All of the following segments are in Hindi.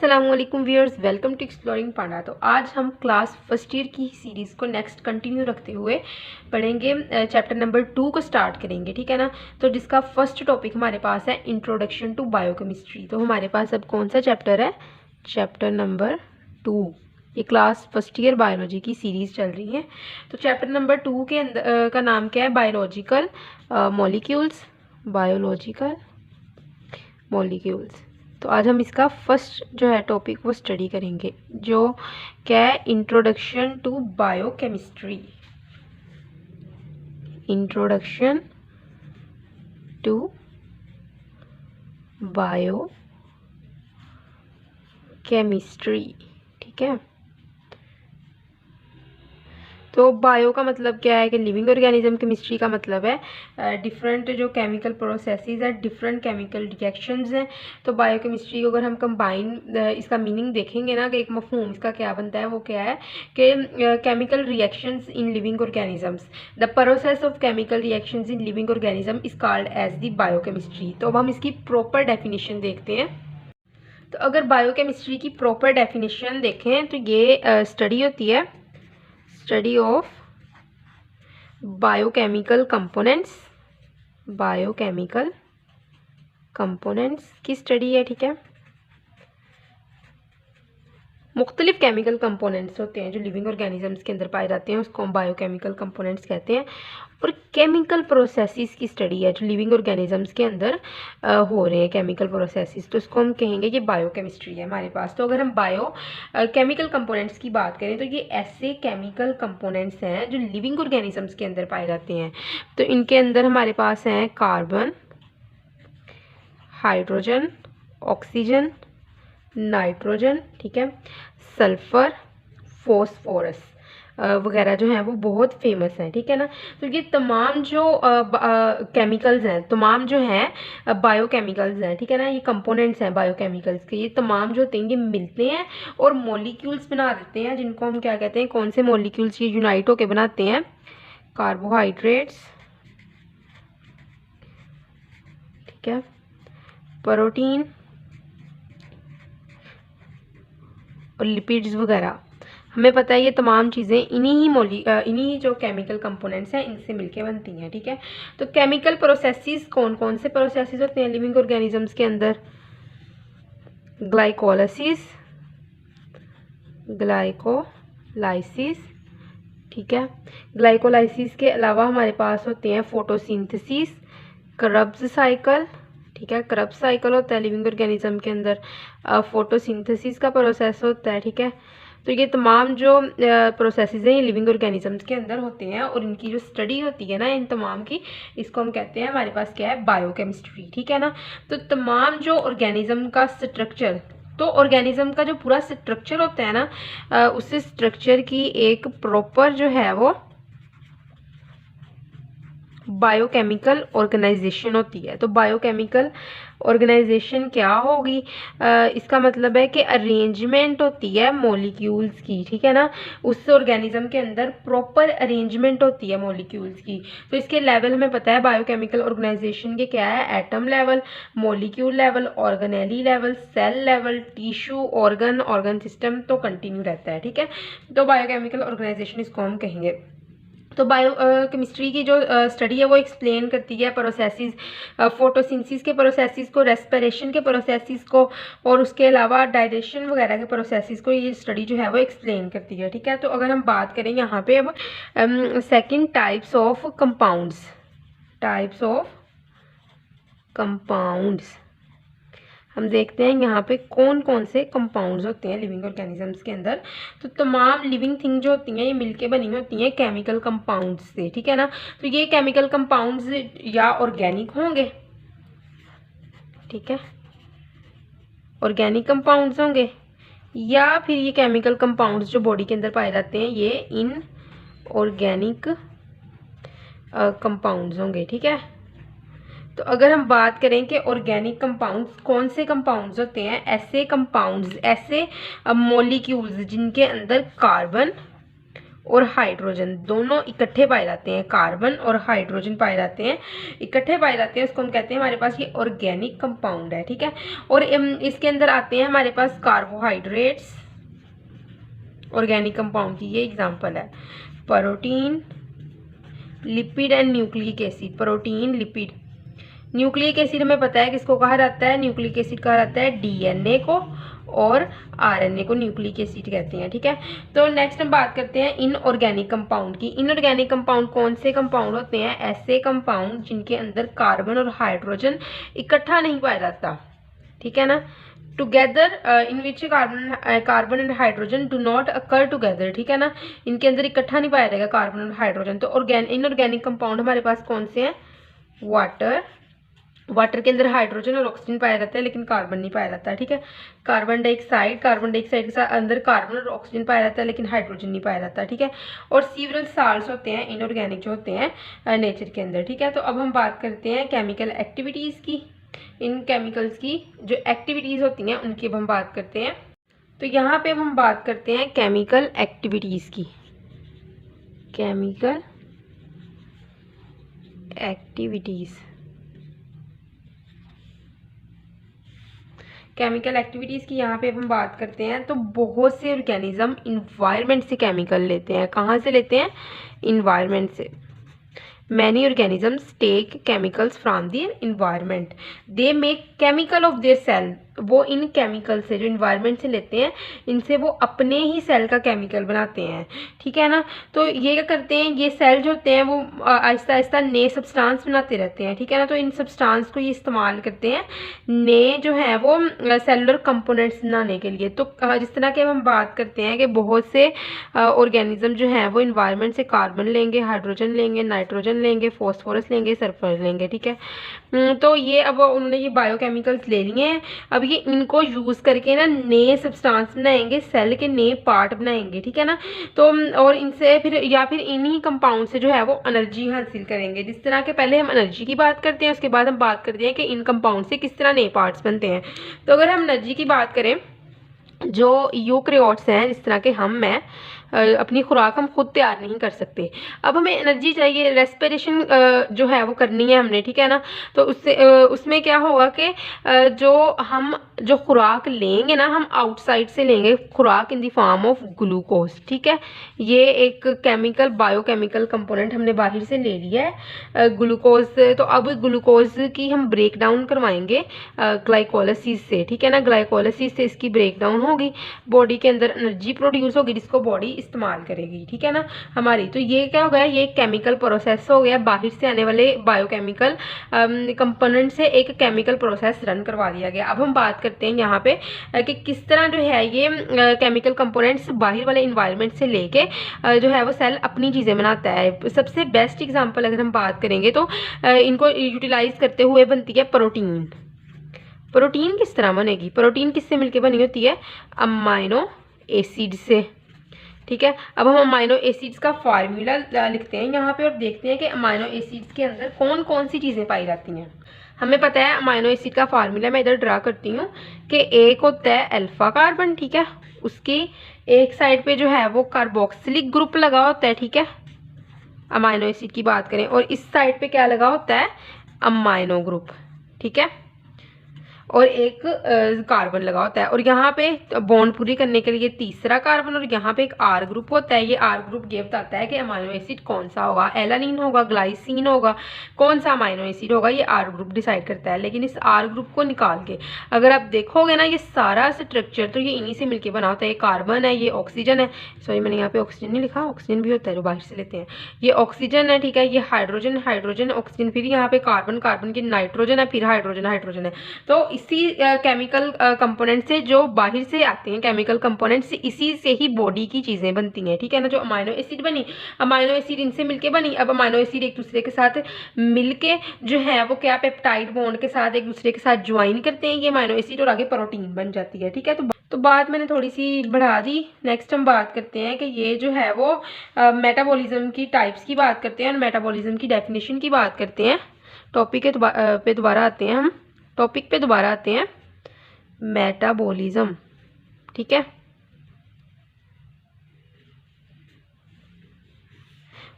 अस्सलामुअलैकुम व्यूअर्स, वेलकम टू एक्सप्लोरिंग पांडा। तो आज हम क्लास फर्स्ट ईयर की सीरीज़ को नेक्स्ट कंटिन्यू रखते हुए पढ़ेंगे। चैप्टर नंबर 2 को स्टार्ट करेंगे, ठीक है ना। तो जिसका फर्स्ट टॉपिक हमारे पास है इंट्रोडक्शन टू बायोकेमिस्ट्री। तो हमारे पास अब कौन सा चैप्टर है? Chapter number 2। ये क्लास फर्स्ट ईयर बायोलॉजी की सीरीज़ चल रही है। तो चैप्टर नंबर 2 के अंदर का नाम क्या है? Biological molecules. Biological molecules. तो आज हम इसका फर्स्ट जो है टॉपिक वो स्टडी करेंगे, जो क्या है? Introduction to biochemistry. Introduction to biochemistry, ठीक है। तो बायो का मतलब क्या है कि लिविंग ऑर्गेनिज्म, केमिस्ट्री का मतलब है डिफरेंट जो केमिकल प्रोसेसेस है, डिफरेंट केमिकल रिएक्शंस हैं। तो बायोकेमिस्ट्री को अगर हम कंबाइन इसका मीनिंग देखेंगे ना कि एक मफहूम इसका क्या बनता है, वो क्या है कि chemical reactions in living organisms, the process of chemical reactions in living organism is called as the biochemistry. तो अब हम इसकी प्रॉपर डेफिनेशन देखते हैं। तो अगर बायोकेमिस्ट्री की प्रॉपर डेफिनेशन देखें तो ये स्टडी होती है, study of biochemical components. Biochemical components की स्टडी है, ठीक है। मुख्तलिफ केमिकल कंपोनेंट्स होते हैं जो लिविंग ऑर्गेनिजम्स के अंदर पाए जाते हैं, उसको हम बायोकेमिकल कंपोनेंट्स कहते हैं। और केमिकल प्रोसेसेस की स्टडी है जो लिविंग ऑर्गेनिजम्स के अंदर हो रहे हैं, केमिकल प्रोसेसेस, तो इसको हम कहेंगे ये बायोकेमिस्ट्री है हमारे पास। तो अगर हम केमिकल कंपोनेंट्स की बात करें तो ये ऐसे केमिकल कंपोनेंट्स हैं जो लिविंग ऑर्गेनिजम्स के अंदर पाए जाते हैं। तो इनके अंदर हमारे पास हैं कार्बन, हाइड्रोजन, ऑक्सीजन, नाइट्रोजन, ठीक है, सल्फर, फॉस्फोरस वगैरह जो है वो बहुत फेमस है, ठीक है ना। तो ये तमाम जो केमिकल्स हैं, तमाम जो हैं बायोकेमिकल्स हैं, ठीक है ना, ये कंपोनेंट्स हैं बायोकेमिकल्स के। ये तमाम जो होते हैं ये मिलते हैं और मॉलिक्यूल्स बना देते हैं, जिनको हम क्या कहते हैं? कौन से मॉलिक्यूल्स ये यूनाइट होकर बनाते हैं? कार्बोहाइड्रेट्स, ठीक है, प्रोटीन और लिपिड्स वगैरह। हमें पता है ये तमाम चीज़ें इन्हीं जो केमिकल कंपोनेंट्स हैं इनसे मिलके बनती हैं, ठीक है। तो केमिकल प्रोसेसेस कौन कौन से प्रोसेसेस होते हैं लिविंग ऑर्गेनिजम्स के अंदर? ग्लाइकोलाइसिस, ग्लाइकोलाइसिस, ठीक है। ग्लाइकोलाइसिस के अलावा हमारे पास होते हैं फोटोसिंथेसिस, क्रब्स साइकिल, ठीक है। क्रब्स साइकिल होता है लिविंग ऑर्गेनिज्म के अंदर, फोटोसिंथेसिस का प्रोसेस होता है, ठीक है। तो ये तमाम जो प्रोसेसेस हैं ये लिविंग ऑर्गेनिजम्स के अंदर होते हैं और इनकी जो स्टडी होती है ना इन तमाम की, इसको हम कहते हैं, हमारे पास क्या है? बायोकेमिस्ट्री, ठीक है ना। तो तमाम जो ऑर्गेनिज्म का स्ट्रक्चर, तो ऑर्गेनिज्म का जो पूरा स्ट्रक्चर होता है ना, उस स्ट्रक्चर की एक प्रॉपर जो है वो बायोकेमिकल ऑर्गेनाइजेशन होती है। तो बायोकेमिकल ऑर्गेनाइजेशन क्या होगी? इसका मतलब है कि अरेंजमेंट होती है मॉलिक्यूल्स की, ठीक है ना। उस ऑर्गेनिज्म के अंदर प्रॉपर अरेंजमेंट होती है मॉलिक्यूल्स की। तो इसके लेवल हमें पता है बायोकेमिकल ऑर्गेनाइजेशन के क्या है? Atom level, molecule level, organelle level, cell level, tissue, organ system तो कंटिन्यू रहता है, ठीक है। तो बायोकेमिकल ऑर्गेनाइजेशन इसको हम कहेंगे। तो केमिस्ट्री की जो स्टडी है वो एक्सप्लेन करती है प्रोसेसेस, फोटोसिंथेसिस के प्रोसेसेस को, रेस्पिरेशन के प्रोसेसेस को, और उसके अलावा डाइजेशन वगैरह के प्रोसेसेस को ये स्टडी जो है वो एक्सप्लेन करती है, ठीक है। तो अगर हम बात करें यहाँ पे अब second types of compounds, types of compounds, हम देखते हैं यहाँ पे कौन कौन से कंपाउंड्स होते हैं लिविंग ऑर्गेनिजम्स के अंदर। तो तमाम लिविंग थिंग जो होती हैं ये मिलके बनी होती हैं केमिकल कंपाउंड्स से, ठीक है ना। तो ये केमिकल कंपाउंड्स या ऑर्गेनिक होंगे, ठीक है, ऑर्गेनिक कंपाउंड्स होंगे, या फिर ये केमिकल कंपाउंड्स जो बॉडी के अंदर पाए जाते हैं ये इन ऑर्गेनिक कंपाउंड्स होंगे, ठीक है। तो अगर हम बात करें कि ऑर्गेनिक कंपाउंड्स कौन से कंपाउंड्स होते हैं? ऐसे कंपाउंड्स, ऐसे मॉलिक्यूल्स जिनके अंदर कार्बन, और हाइड्रोजन दोनों इकट्ठे पाए जाते हैं, कार्बन और हाइड्रोजन पाए जाते हैं, इकट्ठे पाए जाते हैं, उसको हम कहते हैं हमारे पास ये ऑर्गेनिक कंपाउंड है। ठीक है, और इसके अंदर आते हैं हमारे पास कार्बोहाइड्रेट्स, ऑर्गेनिक कंपाउंड की ये एग्जांपल है, protein, lipid and nucleic acid. Protein, lipid, nucleic acid हमें पता है किसको कहा जाता है, न्यूक्लिक एसिड कहा जाता है डीएनए को, और आरएनए को न्यूक्लिक एसिड कहते हैं। ठीक है, तो नेक्स्ट हम बात करते हैं इनऑर्गेनिक कंपाउंड की। इनऑर्गेनिक कंपाउंड कौन से कंपाउंड होते हैं, ऐसे कंपाउंड जिनके अंदर कार्बन और हाइड्रोजन इकट्ठा नहीं पाया जाता। ठीक है ना, together in which carbon and hydrogen do not occur together. ठीक है ना, इनके अंदर इकट्ठा नहीं पाया जाएगा कार्बन और हाइड्रोजन। तो इनऑर्गेनिक कंपाउंड हमारे पास कौन से हैं, वाटर, वाटर के अंदर हाइड्रोजन और ऑक्सीजन पाया जाता है लेकिन कार्बन नहीं पाया जाता है। ठीक है, कार्बन डाइऑक्साइड, कार्बन डाइऑक्साइड के साथ अंदर कार्बन और ऑक्सीजन पाया जाता है लेकिन हाइड्रोजन नहीं पाया जाता है। ठीक है, और सीवरल साल्ट्स होते हैं इनऑर्गेनिक जो होते हैं नेचर के अंदर। ठीक है, तो अब हम बात करते हैं केमिकल एक्टिविटीज़ की। इन केमिकल्स की जो एक्टिविटीज़ होती हैं उनकी अब हम बात करते हैं। तो यहाँ पे अब हम बात करते हैं केमिकल एक्टिविटीज़ की। केमिकल एक्टिविटीज़, केमिकल एक्टिविटीज़ की यहाँ पे हम बात करते हैं। तो बहुत से ऑर्गेनिज्म इन्वायरमेंट से केमिकल लेते हैं। कहाँ से लेते हैं, इन्वायरमेंट से। Many organisms take chemicals from their environment. They make chemical of their cell. वो इन केमिकल से जो इन्वायरमेंट से लेते हैं इनसे वो अपने ही सेल का केमिकल बनाते हैं। ठीक है ना, तो ये क्या करते हैं, ये सेल जो होते हैं वो आहिस्ता आहिस्ता नए सब्सटेंस बनाते रहते हैं। ठीक है ना, तो इन सब्सटेंस को ये इस्तेमाल करते हैं नए जो है वो सेलुलर कंपोनेंट्स बनाने के लिए। तो जिस तरह के हम बात करते हैं कि बहुत से ऑर्गेनिज्म जो हैं वो इन्वायरमेंट से कार्बन लेंगे, हाइड्रोजन लेंगे, नाइट्रोजन लेंगे, फॉस्फोरस लेंगे, सल्फर लेंगे। ठीक है, तो ये अब उन्होंने ये बायोकेमिकल्स ले लिए हैं। अब ये इनको यूज़ करके ना नए सब्सटेंस बनाएंगे, सेल के नए पार्ट बनाएंगे। ठीक है ना, तो और इनसे फिर या फिर इन्हीं कंपाउंड से जो है वो एनर्जी हासिल करेंगे। जिस तरह के पहले हम एनर्जी की बात करते हैं उसके बाद हम बात करते हैं कि इन कंपाउंड से किस तरह नए पार्ट्स बनते हैं। तो अगर हम एनर्जी की बात करें, जो यूकैरियोट्स हैं जिस तरह के हम हैं, अपनी खुराक हम खुद तैयार नहीं कर सकते। अब हमें एनर्जी चाहिए, रेस्पिरेशन जो है वो करनी है हमने। ठीक है ना, तो उससे उसमें क्या होगा कि जो खुराक लेंगे ना हम आउटसाइड से लेंगे, खुराक in the form of glucose. ठीक है, ये एक केमिकल बायोकेमिकल कंपोनेंट हमने बाहर से ले लिया है ग्लूकोज। तो अब ग्लूकोज की हम ब्रेक डाउन करवाएंगे ग्लाइकोलाइसिस से। ठीक है ना, ग्लाइकोलाइसिस से इसकी ब्रेक डाउन होगी, बॉडी के अंदर एनर्जी प्रोड्यूस होगी जिसको बॉडी इस्तेमाल करेगी। ठीक है ना हमारी, तो ये क्या हो गया, ये केमिकल प्रोसेस हो गया, बाहर से आने वाले बायोकेमिकल कंपोनेंट से एक केमिकल प्रोसेस रन करवा दिया गया। अब हम बात करते हैं यहाँ पे कि किस तरह जो है ये केमिकल कंपोनेंट्स बाहर वाले इन्वायरमेंट से लेके जो है वो सेल अपनी चीज़ें बनाता है। सबसे बेस्ट एग्जांपल अगर हम बात करेंगे तो इनको यूटिलाइज करते हुए बनती है प्रोटीन। प्रोटीन किस तरह बनेगी, प्रोटीन किससे मिलके बनी होती है, अमाइनो एसिड से। ठीक है, अब हम अमाइनो एसिड्स का फार्मूला लिखते हैं यहाँ पे और देखते हैं कि अमाइनो एसिड्स के अंदर कौन कौन सी चीज़ें पाई जाती हैं। हमें पता है अमाइनो एसिड का फार्मूला मैं इधर ड्रा करती हूँ कि एक होता है अल्फा कार्बन। ठीक है, उसकी एक साइड पे जो है वो कार्बोक्सिलिक ग्रुप लगा होता है। ठीक है, अमाइनो एसिड की बात करें, और इस साइड पे क्या लगा होता है, अमाइनो ग्रुप। ठीक है, और एक कार्बन लगा होता है, और यहाँ पे बॉन्ड पूरी करने के लिए तीसरा कार्बन, और यहाँ पे एक आर ग्रुप होता है। ये आर ग्रुप ये बताता है कि अमाइनो एसिड कौन सा होगा, एलानिन होगा, ग्लाइसिन होगा, कौन सा अमाइनो एसिड होगा, ये आर ग्रुप डिसाइड करता है। लेकिन इस आर ग्रुप को निकाल के अगर आप देखोगे ना, ये सारा स्ट्रक्चर तो ये इन्हीं से मिलकर बना होता है। ये कार्बन है, ये ऑक्सीजन है, सॉरी मैंने यहाँ पे ऑक्सीजन नहीं लिखा, ऑक्सीजन भी होता है जो बाहर से लेते हैं, ये ऑक्सीजन है। ठीक है, ये हाइड्रोजन, हाइड्रोजन, ऑक्सीजन, फिर यहाँ पे कार्बन, कार्बन की नाइट्रोजन है, फिर हाइड्रोजन, हाइड्रोजन है। तो इसी केमिकल कंपोनेंट से जो बाहर से आते हैं केमिकल कंपोनेंट से, इसी से ही बॉडी की चीज़ें बनती हैं। ठीक है ना, जो अमाइनो एसिड बनी, अमाइनो एसिड इनसे मिलके बनी। अब अमाइनो एसिड एक दूसरे के साथ मिलके जो है वो क्या पेप्टाइड बॉन्ड के साथ एक दूसरे के साथ ज्वाइन करते हैं ये अमाइनो एसिड, और आगे प्रोटीन बन जाती है। ठीक है, तो बात मैंने थोड़ी सी बढ़ा दी। नेक्स्ट हम बात करते हैं कि ये जो है वो मेटाबॉलिज्म की टाइप्स की बात करते हैं और मेटाबॉलिज्म की डेफिनेशन की बात करते हैं। टॉपिक पे दोबारा आते हैं, हम टॉपिक पे दोबारा आते हैं, मेटाबॉलिज्म। ठीक है,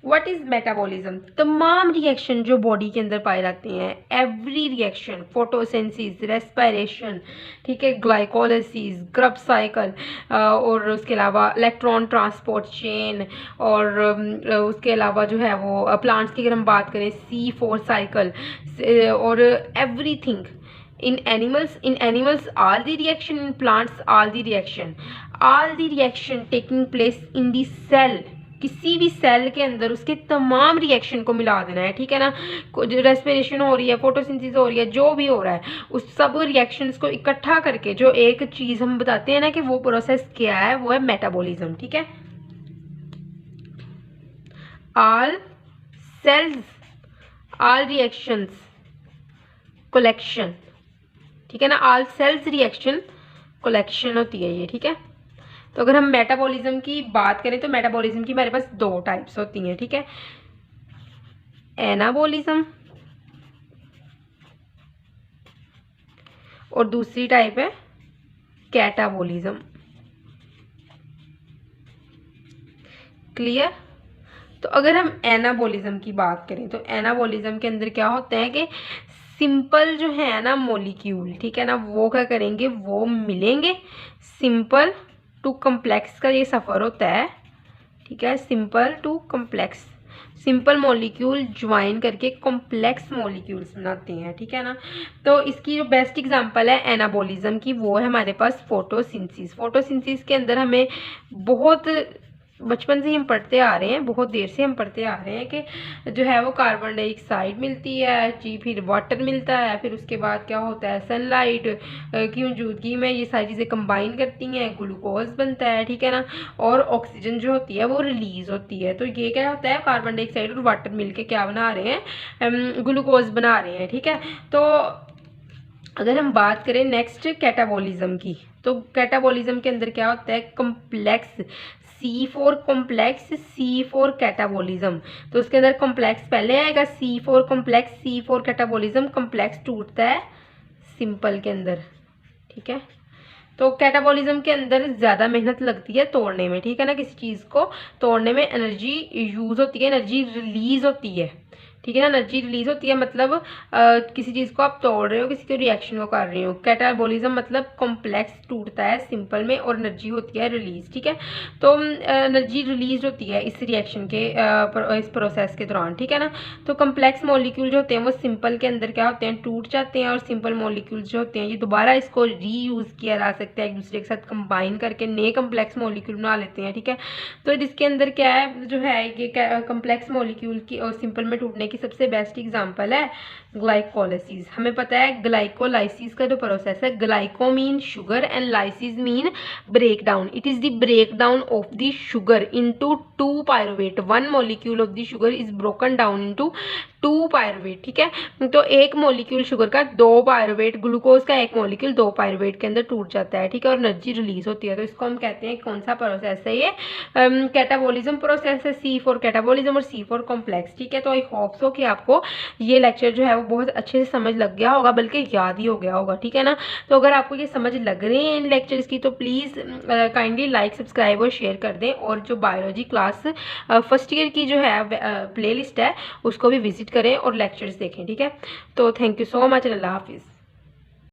व्हाट इज मेटाबॉलिज्म? तमाम रिएक्शन जो बॉडी के अंदर पाए जाते हैं, एवरी रिएक्शन, फोटोसिंथेसिस, रेस्पिरेशन, ठीक है, ग्लाइकोलाइसिस, क्रेब्स साइकिल, और उसके अलावा इलेक्ट्रॉन ट्रांसपोर्ट चेन, और उसके अलावा जो है वो प्लांट्स की अगर हम बात करें C4 साइकिल, और everything in animals all the reaction, in plants all the reaction taking place in the cell, किसी भी सेल के अंदर उसके तमाम रिएक्शन को मिला देना है, ठीक है ना। जो रेस्पिरेशन हो रही है, फोटोसिंथेसिस हो रही है, जो भी हो रहा है, उस सब रिएक्शंस को इकट्ठा करके जो एक चीज हम बताते हैं ना कि वो प्रोसेस क्या है, वो है मेटाबॉलिज्म, ठीक है। All cells, all reactions collection, ठीक है ना, ऑल सेल्स रिएक्शन कलेक्शन होती है ये, ठीक है। तो अगर हम मेटाबॉलिज्म की बात करें तो मेटाबॉलिज्म की हमारे पास दो टाइप्स होती हैं, ठीक है, एनाबॉलिज्म और दूसरी टाइप है कैटाबॉलिज्म। क्लियर? तो अगर हम एनाबॉलिज्म की बात करें तो एनाबॉलिज्म के अंदर क्या होता है कि सिंपल जो है ना मॉलिक्यूल, ठीक है ना, वो क्या करेंगे, वो मिलेंगे, सिंपल टू कम्प्लेक्स का ये सफ़र होता है, ठीक है, simple to complex, simple molecule join करके कॉम्प्लेक्स मॉलिक्यूल्स बनाते हैं, ठीक है ना। तो इसकी जो बेस्ट एग्जांपल है एनाबॉलिज्म की, वो है हमारे पास फोटोसिंथेसिस। फोटोसिंथेसिस के अंदर हमें बहुत बचपन से ही हम पढ़ते आ रहे हैं, बहुत देर से हम पढ़ते आ रहे हैं कि जो है वो कार्बन डाइऑक्साइड मिलती है जी, फिर वाटर मिलता है, फिर उसके बाद क्या होता है, सनलाइट की मौजूदगी में ये सारी चीज़ें कंबाइन करती हैं, ग्लूकोज बनता है, ठीक है ना, और ऑक्सीजन जो होती है वो रिलीज होती है। तो ये क्या होता है, कार्बन डाइऑक्साइड और वाटर मिलके क्या बना रहे हैं, ग्लूकोज बना रहे हैं, ठीक है। तो अगर हम बात करें नेक्स्ट कैटाबॉलिज्म की, तो कैटाबॉलिज्म के अंदर क्या होता है, complex C4 complex, C4 catabolism. तो उसके अंदर कॉम्प्लेक्स पहले आएगा, C4 complex, C4 catabolism, complex टूटता है सिंपल के अंदर, ठीक है। तो कैटाबॉलिज्म के अंदर ज़्यादा मेहनत लगती है तोड़ने में, ठीक है ना, किसी चीज़ को तोड़ने में एनर्जी यूज़ होती है, एनर्जी रिलीज होती है, ठीक है ना, एनर्जी रिलीज होती है, मतलब किसी चीज़ को आप तोड़ रहे हो, किसी के रिएक्शन को कर रहे हो। कैटाबॉलिज्म मतलब कॉम्प्लेक्स टूटता है सिंपल में और एनर्जी होती है रिलीज, ठीक है। तो एनर्जी रिलीज होती है इस रिएक्शन के इस प्रोसेस के दौरान, ठीक है ना। तो कॉम्प्लेक्स मॉलिक्यूल जो होते हैं वो सिंपल के अंदर क्या होते हैं, टूट जाते हैं, और सिंपल मॉलिक्यूल जो होते हैं ये दोबारा इसको रीयूज़ किया जा सकता है, एक दूसरे के साथ कंबाइन करके नए कॉम्प्लेक्स मॉलिक्यूल बना लेते हैं, ठीक है। तो जिसके अंदर क्या है, जो है ये कॉम्प्लेक्स मॉलिक्यूल की और सिंपल में टूटने की सबसे बेस्ट एग्जांपल है ग्लाइकोलाइसिस। हमें पता है ग्लाइकोलाइसिस का जो प्रोसेस है, glyco mean sugar and lysis mean break down, it is the break down of the sugar into 2 pyruvate, 1 molecule of the sugar is broken down into 2 pyruvate, ठीक है। तो एक मॉलिक्यूल शुगर का 2 पायरुवेट, ग्लूकोज का एक मॉलिक्यूल 2 पायरुवेट के अंदर टूट जाता है, ठीक है, और एनर्जी रिलीज होती है। तो इसको हम कहते हैं कौन सा प्रोसेस है, ये कैटाबॉलिज्म प्रोसेस है, C4 कैटाबॉलिज्म और C4 कॉम्प्लेक्स, ठीक है। तो आई होप सो कि आपको ये लेक्चर जो है वो बहुत अच्छे से समझ लग गया होगा, बल्कि याद ही हो गया होगा, ठीक है ना। तो अगर आपको ये समझ लग रहे हैं इन लेक्चर्स की तो प्लीज़ काइंडली लाइक, सब्सक्राइब और शेयर कर दें, और जो बायोलॉजी क्लास फर्स्ट ईयर की जो है प्लेलिस्ट है उसको भी विजिट करें और लेक्चर्स देखें, ठीक है। तो थैंक यू सो मच, अल्लाह हाफिज़।